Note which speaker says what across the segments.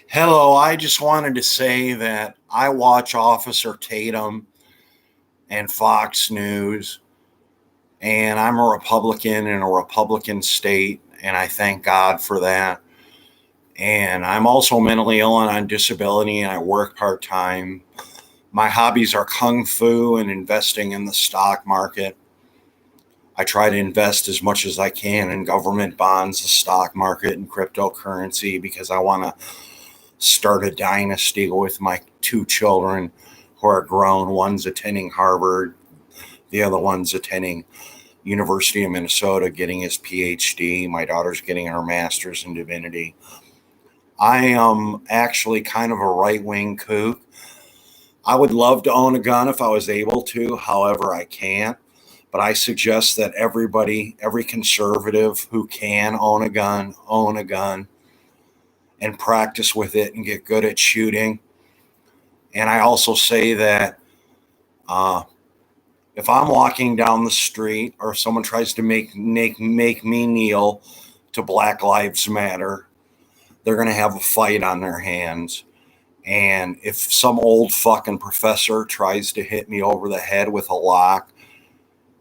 Speaker 1: Hello, I just wanted to say that I watch Officer Tatum and Fox News, and I'm a Republican in a Republican state, and I thank God for that. And I'm also mentally ill and on disability, and I work part time. My hobbies are kung fu and investing in the stock market. I try to invest as much as I can in government bonds, the stock market, and cryptocurrency because I want to start a dynasty with my two children who are grown. One's attending Harvard, the other one's attending University of Minnesota getting his PhD. My daughter's getting her master's in divinity. I am actually kind of a right-wing kook. I would love to own a gun if I was able to. However, I can't. But I suggest that everybody, every conservative who can own a gun and practice with it and get good at shooting. And I also say that uh, if I'm walking down the street or if someone tries to make me kneel to Black Lives Matter, they're going to have a fight on their hands. And if some old fucking professor tries to hit me over the head with a lock,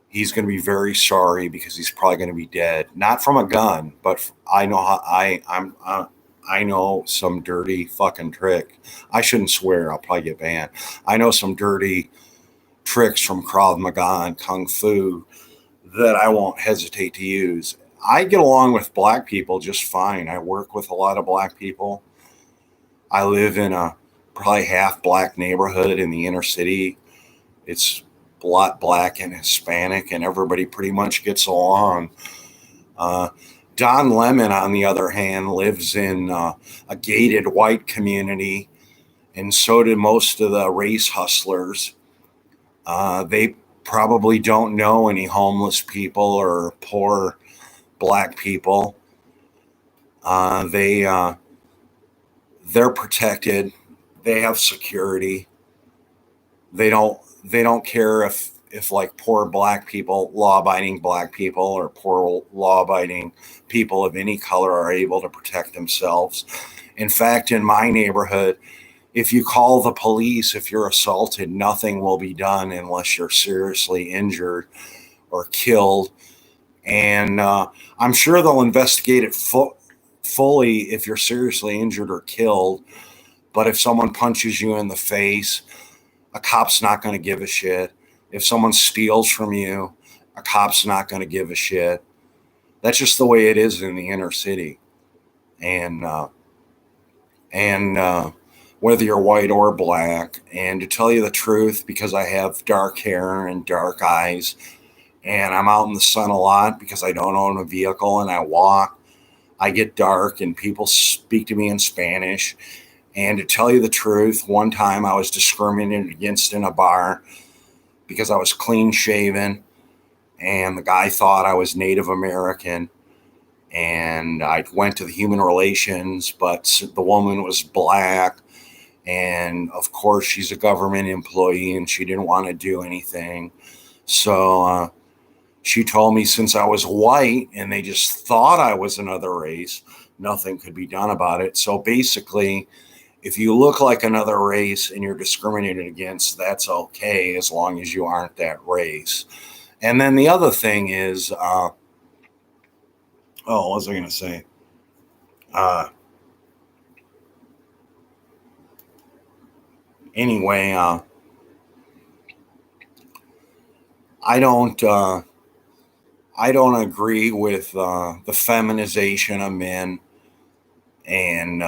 Speaker 1: he's going to be very sorry because he's probably going to be dead. Not from a gun, but I know how I know some dirty fucking trick. I shouldn't swear. I'll probably get banned. I know some dirty tricks from Krav Maga and Kung Fu that I won't hesitate to use. I get along with black people just fine. I work with a lot of black people. I live in a probably half black neighborhood in the inner city. It's a lot black and Hispanic, and everybody pretty much gets along. Uh, Don Lemon, on the other hand, lives in a gated white community, and so do most of the race hustlers. They probably don't know any homeless people or poor black people. They're protected. They have security. They don't care if like poor black people, law abiding black people, or poor law abiding people of any color are able to protect themselves. In fact, in my neighborhood, if you call the police, if you're assaulted, nothing will be done unless you're seriously injured or killed. And I'm sure they'll investigate it fully if you're seriously injured or killed. But if someone punches you in the face, a cop's not going to give a shit. If someone steals from you, a cop's not going to give a shit. That's just the way it is in the inner city. And whether you're white or black. And to tell you the truth, because I have dark hair and dark eyes, and I'm out in the sun a lot because I don't own a vehicle and I walk, I get dark and people speak to me in Spanish. And to tell you the truth, one time I was discriminated against in a bar because I was clean shaven, and the guy thought I was Native American. And I went to the human relations, but the woman was black. And of course, she's a government employee and she didn't want to do anything. So she told me since I was white and they just thought I was another race, nothing could be done about it. So basically, if you look like another race and you're discriminated against, that's okay as long as you aren't that race. And then the other thing is, what was I going to say? Anyway, I don't. I don't agree with the feminization of men and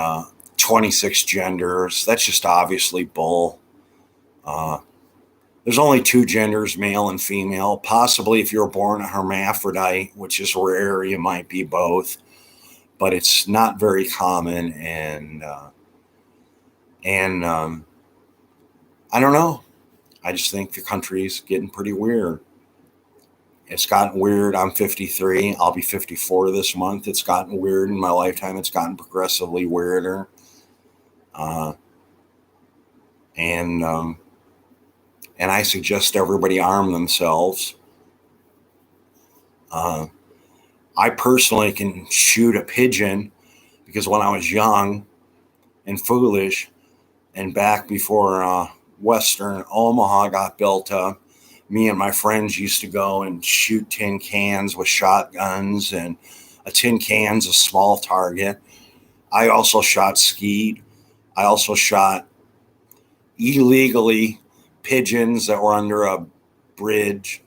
Speaker 1: 26 genders. That's just obviously bull. Uh, there's only two genders, male and female. Possibly if you're born a hermaphrodite, which is rare, you might be both, but it's not very common. And I don't know. I just think the country's getting pretty weird. It's gotten weird. I'm 53. I'll be 54 this month. It's gotten weird in my lifetime. It's gotten progressively weirder. Uh, and and I suggest everybody arm themselves. Uh, I personally can shoot a pigeon because when I was young and foolish. And back before Western Omaha got built up, me and my friends used to go and shoot tin cans with shotguns, and a tin can's a small target. I also shot skeet. I also shot illegally pigeons that were under a bridge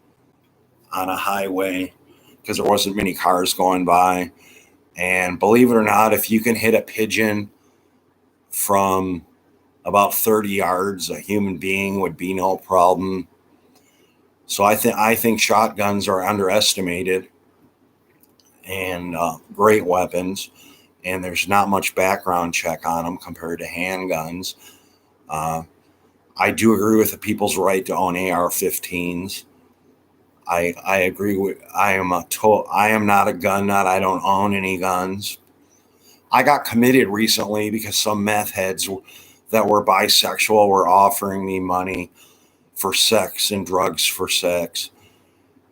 Speaker 1: on a highway because there wasn't many cars going by. And believe it or not, if you can hit a pigeon from about 30 yards, a human being would be no problem. So I think shotguns are underestimated and great weapons, and there's not much background check on them compared to handguns. I do agree with the people's right to own AR-15s. I agree with. I am not a gun nut. I don't own any guns. I got committed recently because some meth heads that were bisexual were offering me money for sex and drugs for sex.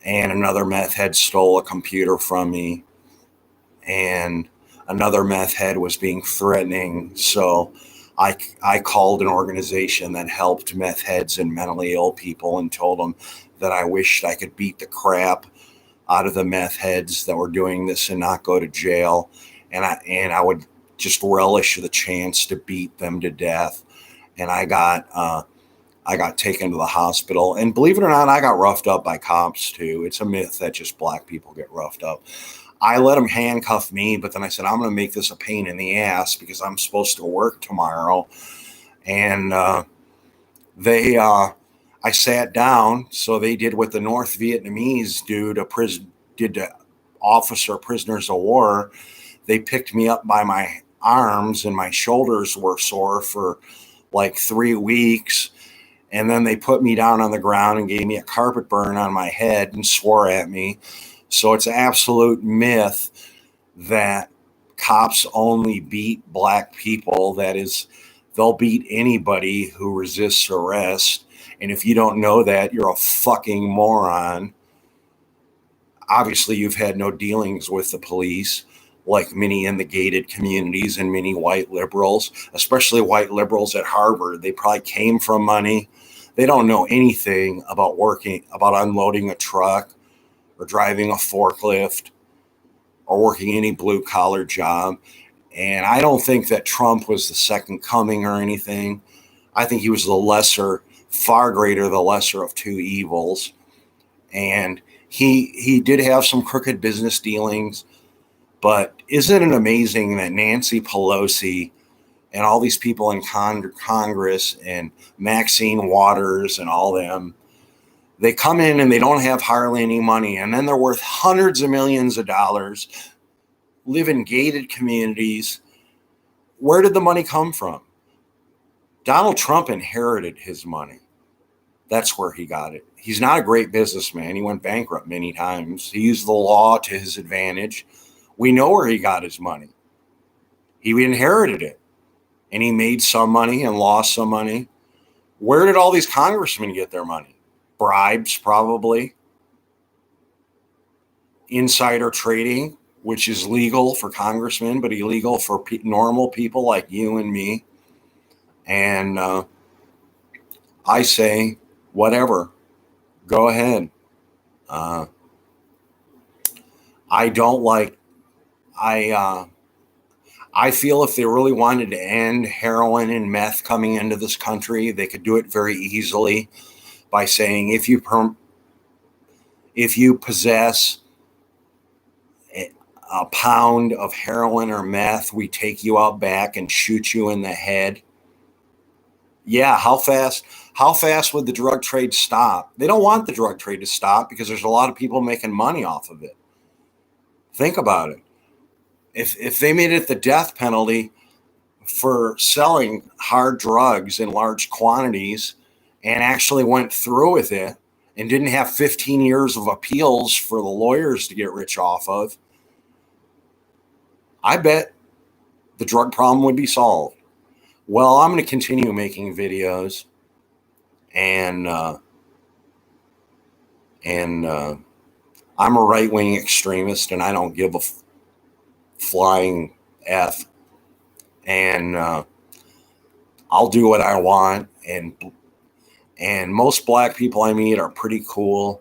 Speaker 1: And another meth head stole a computer from me. And another meth head was being threatening. So I called an organization that helped meth heads and mentally ill people and told them that I wished I could beat the crap out of the meth heads that were doing this and not go to jail. And I would just relish the chance to beat them to death. And I got taken to the hospital. And believe it or not, I got roughed up by cops too. It's a myth that just black people get roughed up. I let them handcuff me, but then I said, I'm going to make this a pain in the ass because I'm supposed to work tomorrow. And I sat down. So they did what the North Vietnamese did to officer prisoners of war. They picked me up by my arms, and my shoulders were sore for like 3 weeks. And then they put me down on the ground and gave me a carpet burn on my head and swore at me. So it's an absolute myth that cops only beat black people. That is, they'll beat anybody who resists arrest. And if you don't know that, you're a fucking moron. Obviously, you've had no dealings with the police, like many in the gated communities and many white liberals, especially white liberals at Harvard. They probably came from money. They don't know anything about unloading a truck or driving a forklift or working any blue collar job. And I don't think that Trump was the second coming or anything. I think he was the lesser, far greater, the lesser of two evils. And he did have some crooked business dealings, but isn't it amazing that Nancy Pelosi and all these people in Congress and Maxine Waters and all them, they come in and they don't have hardly any money, and then they're worth hundreds of millions of dollars, live in gated communities. Where did the money come from? Donald Trump inherited his money. That's where he got it. He's not a great businessman. He went bankrupt many times. He used the law to his advantage. We know where he got his money. He inherited it. And he made some money and lost some money. Where did all these congressmen get their money? Bribes, probably. Insider trading, which is legal for congressmen, but illegal for normal people like you and me. And I say, whatever, go ahead. I feel if they really wanted to end heroin and meth coming into this country, they could do it very easily by saying, if you possess a pound of heroin or meth, we take you out back and shoot you in the head. Yeah, how fast would the drug trade stop? They don't want the drug trade to stop because there's a lot of people making money off of it. Think about it. If they made it the death penalty for selling hard drugs in large quantities and actually went through with it and didn't have 15 years of appeals for the lawyers to get rich off of, I bet the drug problem would be solved. Well, I'm going to continue making videos, and I'm a right-wing extremist, and I don't give a flying F. And I'll do what I want, and most black people I meet are pretty cool.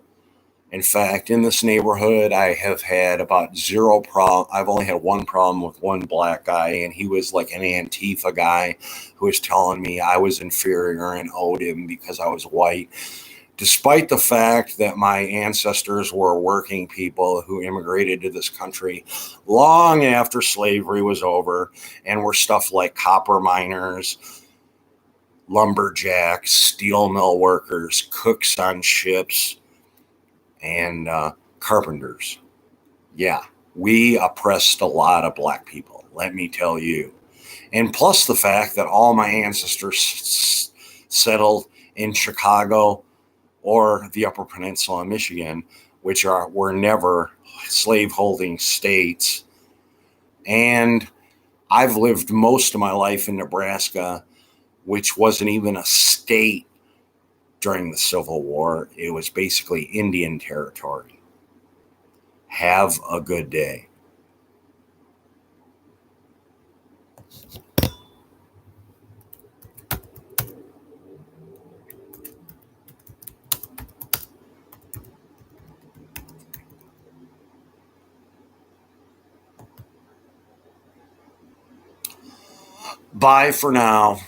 Speaker 1: In fact, in this neighborhood, I have had about zero problem. I've only had one problem with one black guy, and he was like an Antifa guy who was telling me I was inferior and owed him because I was white, despite the fact that my ancestors were working people who immigrated to this country long after slavery was over and were stuff like copper miners, lumberjacks, steel mill workers, cooks on ships, and carpenters. Yeah, we oppressed a lot of black people, let me tell you. And plus the fact that all my ancestors settled in Chicago or the Upper Peninsula of Michigan, which were never slaveholding states. And I've lived most of my life in Nebraska, which wasn't even a state during the Civil War. It was basically Indian territory. Have a good day. Bye for now.